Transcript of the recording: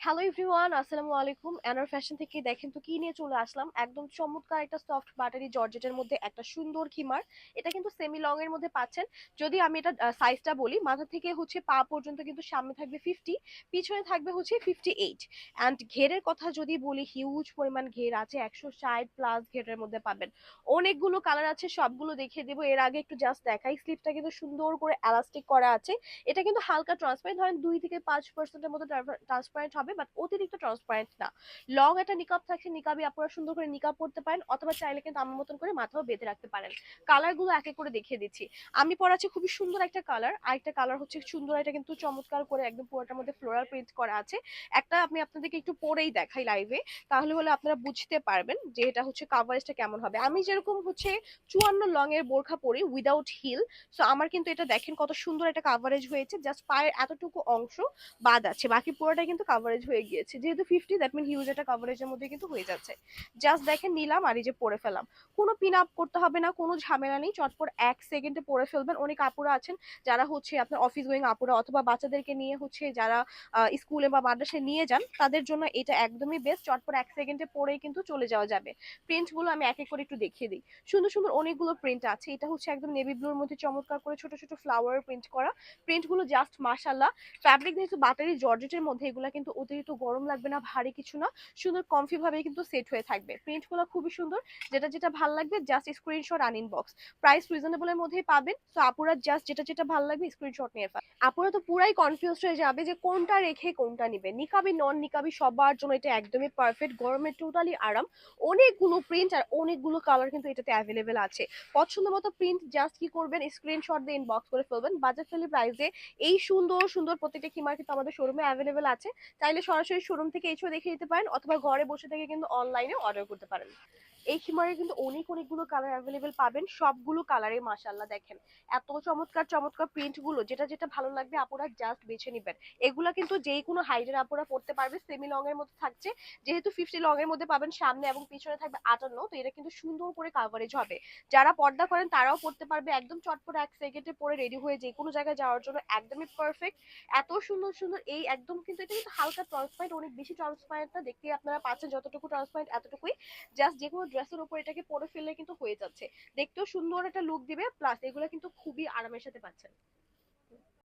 Hello everyone, আসসালামু আলাইকুম। এনার ফ্যাশন থেকে দেখেন তো কি নিয়ে চলে আসলাম। একদম চমৎকার একটা সফট বাটারি জর্জেটের মধ্যে একটা সুন্দর খিমার। এটা কিন্তু সেমি লং এর মধ্যে পাচ্ছেন। যদি আমি এটা সাইজটা বলি, মাথা থেকে হচ্ছে পা পর্যন্ত কিন্তু সামনে থাকবে 50, পিছনে থাকবে হচ্ছে 58। অ্যান্ড ঘেরের কথা যদি বলি, হিউজ পরিমাণ ঘের আছে, 160 প্লাস ঘেরের মধ্যে পাবেন। অনেকগুলো কালার আছে, সবগুলো দেখিয়ে দেবো। এর আগে একটু জাস্ট দেখাই, স্লিপটা কিন্তু সুন্দর করে এলাস্টিক করা আছে। এটা কিন্তু হালকা ট্রান্সপারেন্ট, ধরেন 2 থেকে 5% মতো ট্রান্সপারেন্ট হবে, বাট অতিরিক্ত ট্রান্সপারেন্ট না। লং একটা নিকাব থাকছে, নিকাবি আপনারা সুন্দর করে নিকাব পড়তে পারেন, অথবা চাইলে কিন্তু আমার মতন করে মাথাও বেঁধে রাখতে পারেন। কালার গুলো এক এক করে দেখিয়ে দিচ্ছি। আমি পরাচ্ছি খুবই সুন্দর একটা কালার, আর একটা কালার হচ্ছে সুন্দর, এটা কিন্তু চমৎকার করে একদম পুরোটার মধ্যে ফ্লোরাল প্রিন্ট করা আছে। একটা আমি আপনাদেরকে একটু পরেই দেখাই লাইভে, তাহলে হলে আপনারা বুঝতে পারবেন যে এটা হচ্ছে কাভারেজটা কেমন হবে। আমি যেরকম হচ্ছে 54 লং এর বোরখা পরি উইদাউট হিল, সো আমার কিন্তু এটা দেখেন কত সুন্দর একটা কাভারেজ হয়েছে। জাস্ট পায়ের এতটুকু অংশ বাদ আছে, বাকি পুরোটাই কিন্তু কাভারেজ হয়ে গিয়েছে। যেহেতু 50, দ্যাট মিন হিউজ একটা কাভারেজের মধ্যে কিন্তু হয়ে যাচ্ছে। জাস্ট দেখেন নিলাম আর এই যে পরে ফেলাম। কোনো পিন আপ করতে হবে না, কোনো ঝামেলা নেই, চটপট 1 সেকেন্ডে পরে ফেলবেন। অনেক আপুরা আছেন যারা হচ্ছে আপনার অফিস গোয়িং আপুরা, অথবা বাচ্চাদেরকে নিয়ে হচ্ছে যারা স্কুলে বা মাদ্রাসায় নিয়ে যান, তাদের জন্য এটা একদমই বেস্ট। চটপট 1 সেকেন্ডে পরেই কিন্তু চলে যাওয়া যাবে। প্রিন্ট গুলো আমি এক এক করে একটু দেখিয়ে দিই। সুন্দর সুন্দর অনেকগুলো প্রিন্ট আছে। এটা হচ্ছে একদম নেভি ব্লুর মধ্যে চমৎকার করে ছোট ছোট ফ্লাওয়ার প্রিন্ট করা। প্রিন্ট গুলো জাস্ট মাশাআল্লাহ। ফ্যাব্রিক যেহেতু বাটারি জর্জেটের মধ্যে, এগুলো কিন্তু অতিরিক্ত গরম লাগবে না, ভারী কিছু না, সুন্দর কমফি ভাবে কিন্তু সেট হয়ে থাকবে। প্রিন্ট গুলো খুবই সুন্দর। যেটা যেটা ভালো লাগবে জাস্ট স্ক্রিনশট আন ইনবক্স। প্রাইস রিজনেবল এর মধ্যেই পাবেন, তো আপুরা জাস্ট যেটা যেটা ভালো লাগবে স্ক্রিনশট নিয়ে ফেল। আপুরা তো পুরাই কনফিউজড হয়ে যাবে যে কোনটা রেখে কোনটা নিবে। নিকাবি নন নিকাবি সবার জন্য এটা একদমই পারফেক্ট, গরমে টোটালি আরাম। অনেকগুলো প্রিন্ট আর অনেকগুলো কালার কিন্তু এটাতে অ্যাভেলেবেল আছে। পছন্দ মতো প্রিন্ট জাস্ট কি করবেন, স্ক্রিনশট দিয়ে ইনবক্স করে ফেলবেন। বাজেট ফ্রেন্ডলি প্রাইসে এই সুন্দর সুন্দর প্রত্যেকটা খিমার কিন্তু আমাদের শোরুমে অ্যাভেলেবেল আছে। চাইলে সরাসরি শোরুম থেকে এসেও দেখে নিতে পারেন, অথবা ঘরে বসে থেকে কিন্তু অনলাইনে অর্ডার করতে পারেন। এই খিমারে কিন্তু অনেকগুলো কালার অ্যাভেলেবেল পাবেন, সবগুলো কালারে মাশাআল্লাহ দেখেন এত চমৎকার চমৎকার প্রিন্ট গুলো। যেটা যেটা ভালো লাগবে আপুরা জাস্ট বেছে নিবেন। এগুলা কিন্তু যেই কোনো হাইটের আপুরা পড়তে পারবে। সেমি লং এর মধ্যে থাকছে, যেহেতু 50 লং এর মধ্যে পাবেন, সামনে এবং পিছনে থাকবে 58, তো এটা কিন্তু সুন্দর করে কাভারেজ হবে। যারা পর্দা করেন তারাও পড়তে পারবে, একদম চটপট 1 সেকেন্ডে পরে রেডি হয়ে যে কোনো জায়গায় যাওয়ার জন্য একদমই পারফেক্ট। এত সুন্দর সুন্দর এই একদম কিন্তু এটা কিন্তু হালকা ট্রান্সপারেন্ট, অনেক বেশি ট্রান্সপারেন্ট না, দেখতে আপনারা পাচ্ছেন যতটুকু ট্রান্সপারেন্ট এতটুকুই। জাস্ট যে কোনো ড্রেসের উপর এটাকে পরে ফেললে কিন্তু হয়ে যাচ্ছে, দেখতেও সুন্দর একটা লুক দিবে, প্লাস এগুলো কিন্তু খুবই আরামের সাথে পাচ্ছেন।